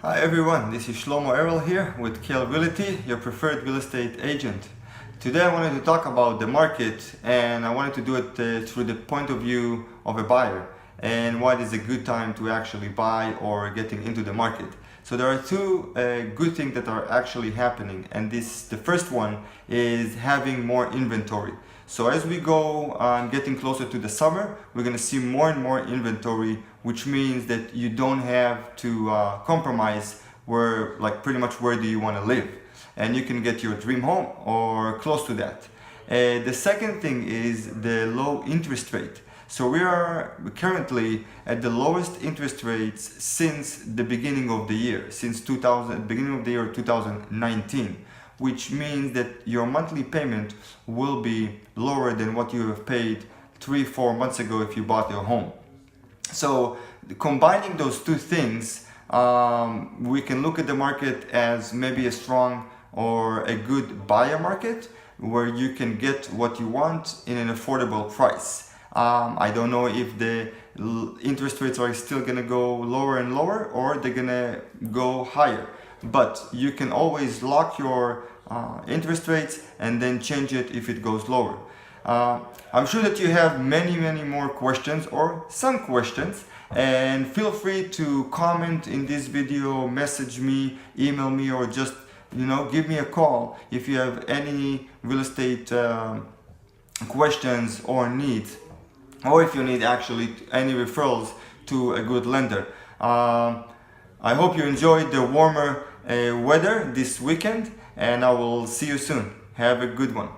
Hi everyone, this is Shlomo Errol here with KL Realty, your preferred real estate agent. Today I wanted to talk about the market, and I wanted to do it through the point of view of a buyer and why it is a good time to actually buy or getting into the market. So there are two good things that are actually happening, and the first one is having more inventory. So as we go getting closer to the summer, we're going to see more and more inventory, which means that you don't have to compromise pretty much where do you want to live, and you can get your dream home or close to that. The second thing is the low interest rate. So we are currently at the lowest interest rates since the beginning of the year, beginning of the year 2019, which means that your monthly payment will be lower than what you have paid 3-4 months ago if you bought your home. So combining those two things, we can look at the market as maybe a strong or a good buyer market where you can get what you want in an affordable price. I don't know if the interest rates are still going to go lower and lower, or they're going to go higher. But you can always lock your interest rates and then change it if it goes lower. I'm sure that you have many more questions or some questions, and feel free to comment in this video, message me, email me, or just give me a call if you have any real estate questions or needs, or if you need actually any referrals to a good lender. I hope you enjoyed the warmer weather this weekend, and I will see you soon. Have a good one.